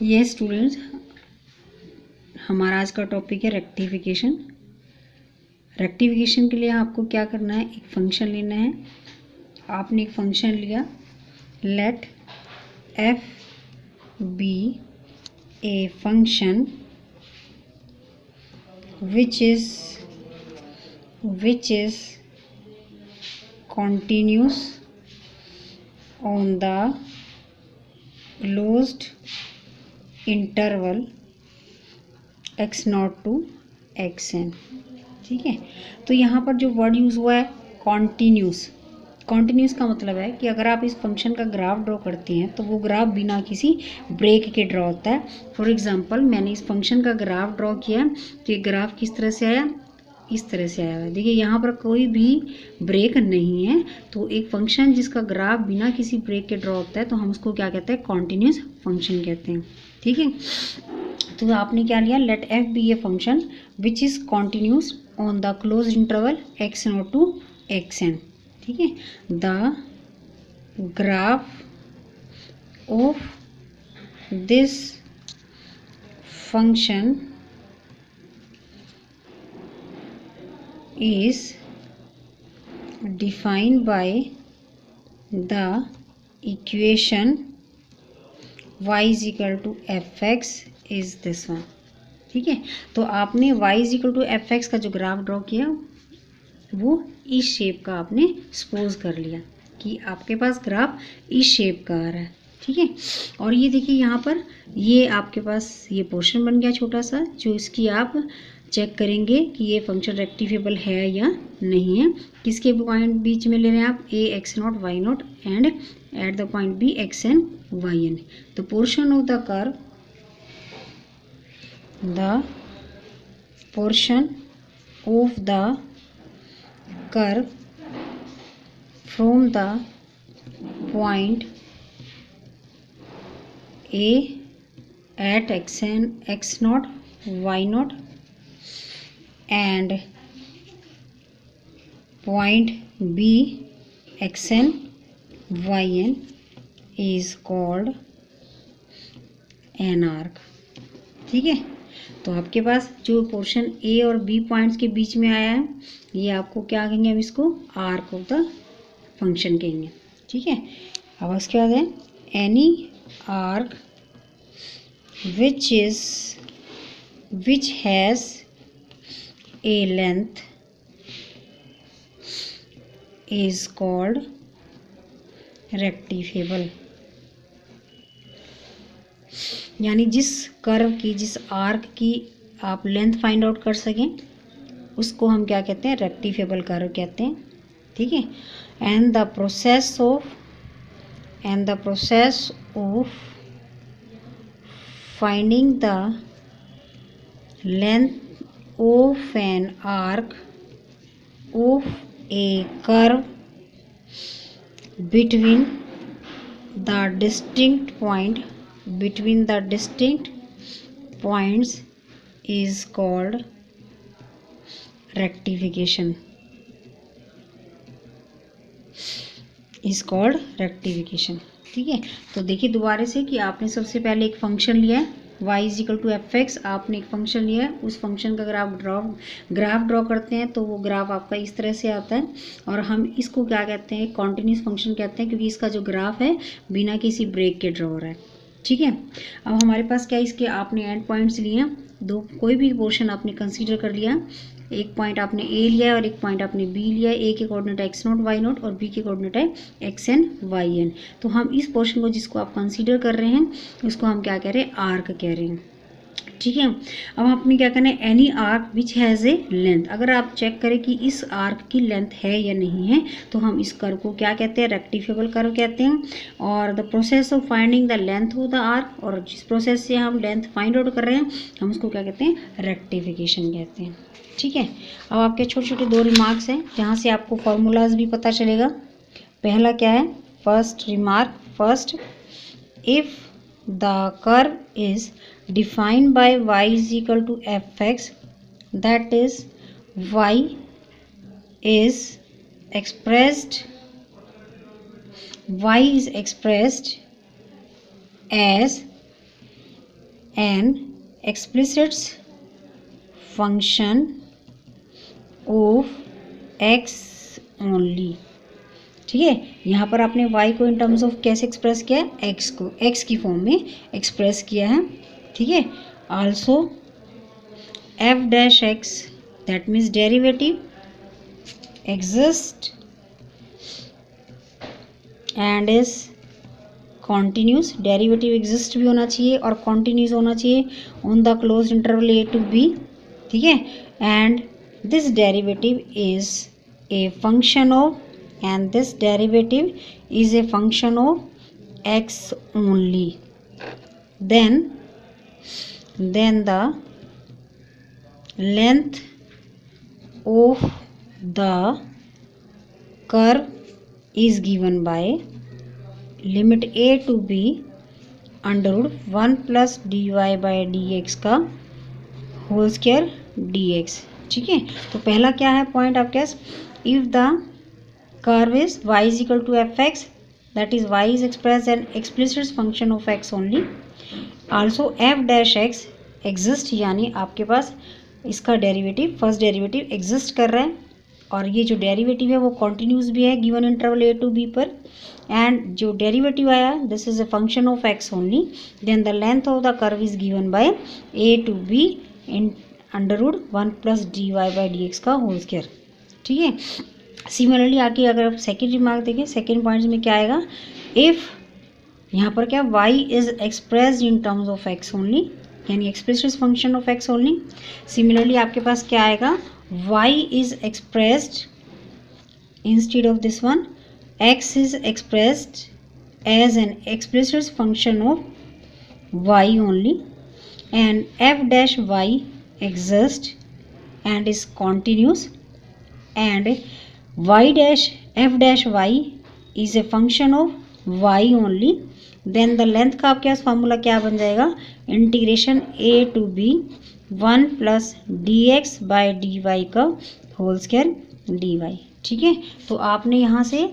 ये स्टूडेंट्स, हमारा आज का टॉपिक है रेक्टिफिकेशन। रेक्टिफिकेशन के लिए आपको क्या करना है, एक फंक्शन लेना है। आपने एक फंक्शन लिया, let f be a function which is continuous on the closed interval x naught to x n. ठीक है, तो यहाँ पर जो वर्ड यूज़ हुआ है कॉन्टीन्यूस। कॉन्टीन्यूस का मतलब है कि अगर आप इस फंक्शन का ग्राफ ड्रॉ करते हैं तो वो ग्राफ बिना किसी ब्रेक के ड्रॉ होता है। फॉर एग्जांपल, मैंने इस फंक्शन का ग्राफ ड्रॉ किया तो ये ग्राफ किस तरह से आया, इस तरह से आया है। देखिए यहाँ पर कोई भी ब्रेक नहीं है, तो एक फंक्शन जिसका ग्राफ बिना किसी ब्रेक के ड्रॉ होता है तो हम उसको क्या कहते हैं, कॉन्टीन्यूस फंक्शन कहते हैं। ठीक है, तो आपने क्या लिया, let f be a function which is continuous on the close interval x naught to x n. ठीक है, the graph of this function is defined by the equation y is equal to fx is this one। ठीक है, तो आपने y is equal to fx का जो graph draw किया वो इस शेप का आपने सपोज कर लिया कि आपके पास ग्राफ इस शेप का आ रहा है। ठीक है, और ये देखिए यहाँ पर ये आपके पास ये पोर्शन बन गया छोटा सा, जो इसकी आप चेक करेंगे कि ये फंक्शन रेक्टिफिएबल है या नहीं है। किसके पॉइंट बीच में ले रहे हैं आप, A x not y not and at the point B x n y n. The portion of the curve, the portion of the curve from the point A at x n x not y not and point B xn yn is called an arc। ठीक है, तो आपके पास जो portion ए और B points के बीच में आया है ये आपको क्या कहेंगे, हम इसको आर्क ऑफ द फंक्शन कहेंगे। ठीक है, अब उसके बाद है any arc which has a length is called rectifiable। यानी जिस कर्व की, जिस आर्क की आप लेंथ फाइंड आउट कर सकें उसको हम क्या कहते हैं, रेक्टिफिएबल कर्व कहते हैं। ठीक है, and the process of finding the length of an arc of a curve between the distinct points is called rectification। ठीक है, तो देखिए दोबारा से कि आपने सबसे पहले एक फंक्शन लिया है y is equal to f x. आपने एक फंक्शन लिया है, उस फंक्शन का अगर आप ग्राफ ड्रॉ करते हैं तो वो ग्राफ आपका इस तरह से आता है, और हम इसको क्या कहते हैं, कॉन्टिन्यूस फंक्शन कहते हैं, क्योंकि इसका जो ग्राफ है बिना किसी ब्रेक के ड्रॉ हो रहा है। ठीक है, अब हमारे पास क्या, इसके आपने एंड पॉइंट्स लिए हैं दो, कोई भी पोर्शन आपने कंसीडर कर लिया, एक पॉइंट आपने ए लिया है और एक पॉइंट आपने बी लिया है। ए के coordinate x not y naught और बी के कोऑर्डिनेट है एक्स एन वाई एन। तो हम इस पोर्शन को जिसको आप कंसीडर कर रहे हैं उसको हम क्या कह रहे हैं, आर्क कह रहे हैं। ठीक है, अब आपने क्या करना है, any arc which has a length. अगर आप चेक करें कि इस आर्क की लेंथ है या नहीं है तो हम इस कर्व को क्या कहते हैं, रेक्टिफिएबल कर्व कहते हैं। और the process of finding the length of the arc, और जिस प्रोसेस से हम लेंथ फाइंड आउट कर रहे हैं हम उसको क्या कहते हैं, रेक्टिफिकेशन कहते हैं। ठीक है, अब आपके छोटे छोटे दो रिमार्क्स हैं जहाँ से आपको फॉर्मूलाज भी पता चलेगा। पहला क्या है, first remark, first, if the curve is defined by y is equal to fx, that is y is expressed as N explicit function of x only. ठीक है, यहाँ पर आपने y को इन टर्म्स ऑफ कैसे एक्सप्रेस किया है, x को x की फॉर्म में एक्सप्रेस किया है। ठीक है, also f dash x that means derivative exist and is continuous. Derivative exist भी होना चाहिए और कॉन्टिन्यूस होना चाहिए on the close interval a to b। ठीक है, and this derivative is a function of and this derivative is a function of x only, then the length of the curve is given by limit a to b under root 1 plus dy by dx का whole square dx। ठीक है, तो पहला क्या है point आपके पास, if the curve is y is equal to fx, that is y is expressed an explicit function of x only, also f dash x exist, यानी आपके पास इसका डेरिवेटिव फर्स्ट डेरिवेटिव एग्जिस्ट कर रहा है और ये जो डेरिवेटिव है वो कॉन्टिन्यूस भी है given interval a to b पर, एंड जो डेरिवेटिव आया this is a function of x only, then the length of the curve is given by a to b in under root 1 plus dy by dx का whole square. ठीक है, similarly आगे अगर आप second remark देखें, second point में क्या आएगा, इफ़ यहाँ पर क्या y is expressed in terms of x only, यानी expressed function of x only. Similarly आपके पास क्या आएगा, y is expressed instead of this one x is expressed as an expressed function of y only, and f dash y exist and is continuous, and y dash f dash y is a function of y only, then the length का आपके पास formula क्या बन जाएगा, integration a to b 1 plus dx by dy का whole square dy। ठीक है, तो आपने यहाँ से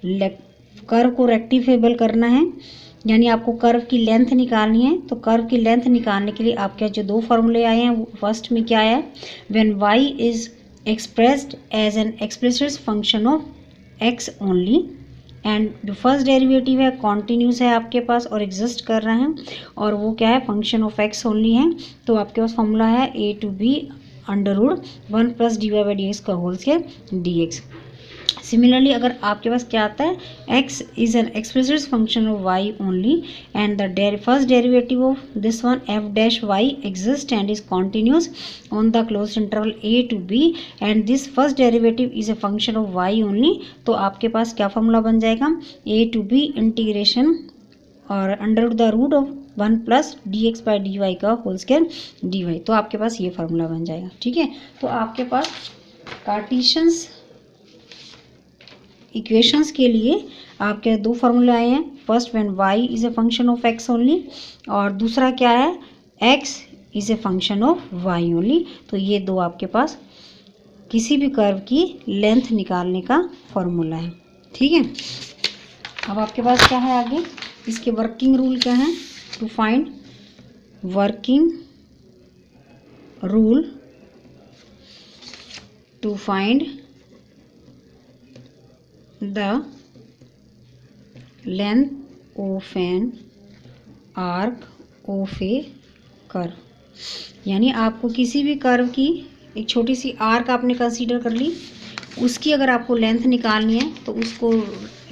कर्व को रेक्टिफेबल करना है, यानी आपको कर्व की लेंथ निकालनी है। तो कर्व की लेंथ निकालने के लिए आपके जो दो फार्मूले आए हैं, फर्स्ट में क्या आया, when y is expressed as an explicit function of x only, and जो फर्स्ट डेरिवेटिव है कॉन्टिन्यूस है आपके पास और एग्जिस्ट कर रहा है और वो क्या है फंक्शन ऑफ x ओनली है, तो आपके पास फॉर्मूला है a to b under root 1 plus dy by dx का होल स्क्वायर dx। सिमिलरली अगर आपके पास क्या आता है, x is an explicit function of y only and the first derivative of this one f dash y exist and is continuous on the close interval a to b and this first derivative is a function of y only, तो आपके पास क्या formula बन जाएगा, a to b integration और under the root of 1 plus dx by dy का whole square dy। तो आपके पास ये फार्मूला बन जाएगा। ठीक है, तो आपके पास कार्टेशियंस इक्वेशंस के लिए आपके दो फार्मूले आए हैं, first when y is a function of x only और दूसरा क्या है, x is a function of y only. तो ये दो आपके पास किसी भी कर्व की लेंथ निकालने का फॉर्मूला है। ठीक है, अब आपके पास क्या है आगे, इसके वर्किंग रूल क्या है, to find working rule to find the length of an arc of a curve, यानी आपको किसी भी कर्व की एक छोटी सी आर्क आपने कंसीडर कर ली, उसकी अगर आपको लेंथ निकालनी है तो उसको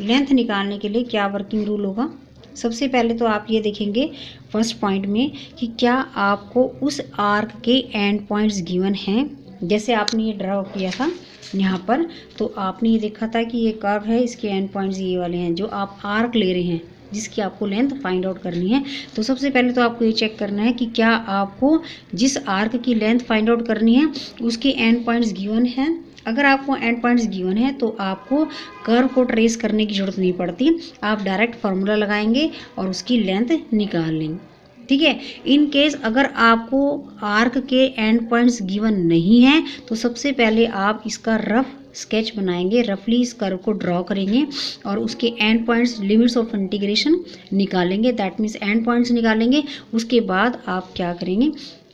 लेंथ निकालने के लिए क्या वर्किंग रूल होगा। सबसे पहले तो आप ये देखेंगे फर्स्ट पॉइंट में कि क्या आपको उस आर्क के एंड पॉइंट्स गिवन हैं, जैसे आपने ये ड्रॉ किया था यहाँ पर, तो आपने ये देखा था कि ये कर्व है, इसके एंड पॉइंट्स ये वाले हैं, जो आप आर्क ले रहे हैं जिसकी आपको लेंथ फाइंड आउट करनी है। तो सबसे पहले तो आपको ये चेक करना है कि क्या आपको जिस आर्क की लेंथ फाइंड आउट करनी है उसके एंड पॉइंट्स गिवन हैं। अगर आपको एंड पॉइंट्स गिवन है तो आपको कर्व को ट्रेस करने की ज़रूरत नहीं पड़ती, आप डायरेक्ट फार्मूला लगाएंगे और उसकी लेंथ निकाल लेंगे। ठीक है, इन केस अगर आपको आर्क के एंड पॉइंट्स गिवन नहीं है तो सबसे पहले आप इसका रफ स्केच बनाएंगे, रफली इस कर्व को ड्रॉ करेंगे और उसके and points limits of integration निकालेंगे। दैट मीन्स एंड पॉइंट्स निकालेंगे। उसके बाद आप क्या करेंगे,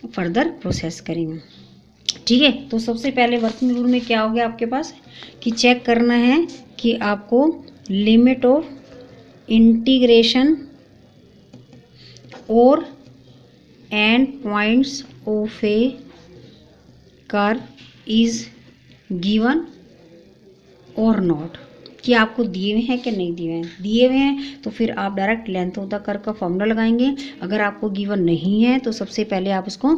फर्दर प्रोसेस करेंगे। ठीक है, तो सबसे पहले वर्किंग रूल में क्या हो गया आपके पास कि चेक करना है कि आपको लिमिट ऑफ इंटीग्रेशन और and points of A curve is given और नॉट, कि आपको दिए हुए हैं कि नहीं दिए हुए हैं। दिए हुए हैं तो फिर आप direct length of the curve का फॉर्मूला लगाएंगे। अगर आपको गिवन नहीं है तो सबसे पहले आप इसको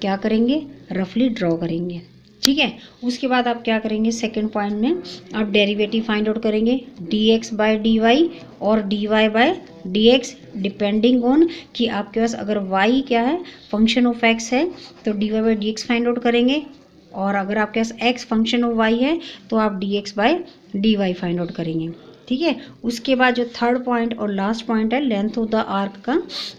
क्या करेंगे, रफली ड्रॉ करेंगे। ठीक है, उसके बाद आप क्या करेंगे, सेकंड पॉइंट में आप डेरिवेटिव फाइंड आउट करेंगे, dx बाय dy और dy bye dx, depending on कि आपके पास अगर y क्या है, फंक्शन ऑफ x है तो dy bye dx find out करेंगे, और अगर आपके पास x फंक्शन ऑफ y है तो आप dx bye dy find out करेंगे। ठीक है, उसके बाद जो थर्ड पॉइंट और लास्ट पॉइंट है लेंथ ऑफ द आर्क का,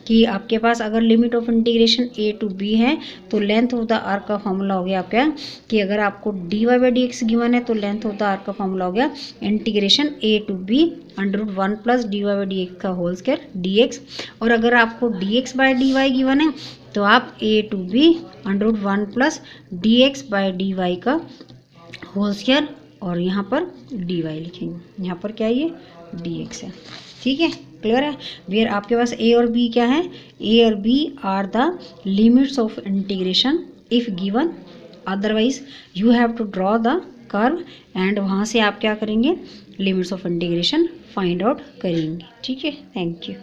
कि आपके पास अगर limit of integration a to b है तो लेंथ ऑफ द आर्क का फॉर्मूला हो गया आपका कि अगर आपको dy बाई dx गिवन है तो लेंथ ऑफ द आर्क का फॉर्मूला हो गया integration a to b √1 plus dy by dx का होल स्क्वायर dx, और अगर आपको dx बाई dy गिवन है तो आप a to b √1 plus dx by dy का होल स्क्वायर और यहाँ पर dy लिखेंगे। यहाँ पर क्या है, ये dx है। ठीक है, क्लियर है। वेयर आपके पास a और b क्या है, a और b are the limits of integration if given, otherwise you have to draw the curve and वहाँ से आप क्या करेंगे, limits of integration find out करेंगे। ठीक है, थैंक यू।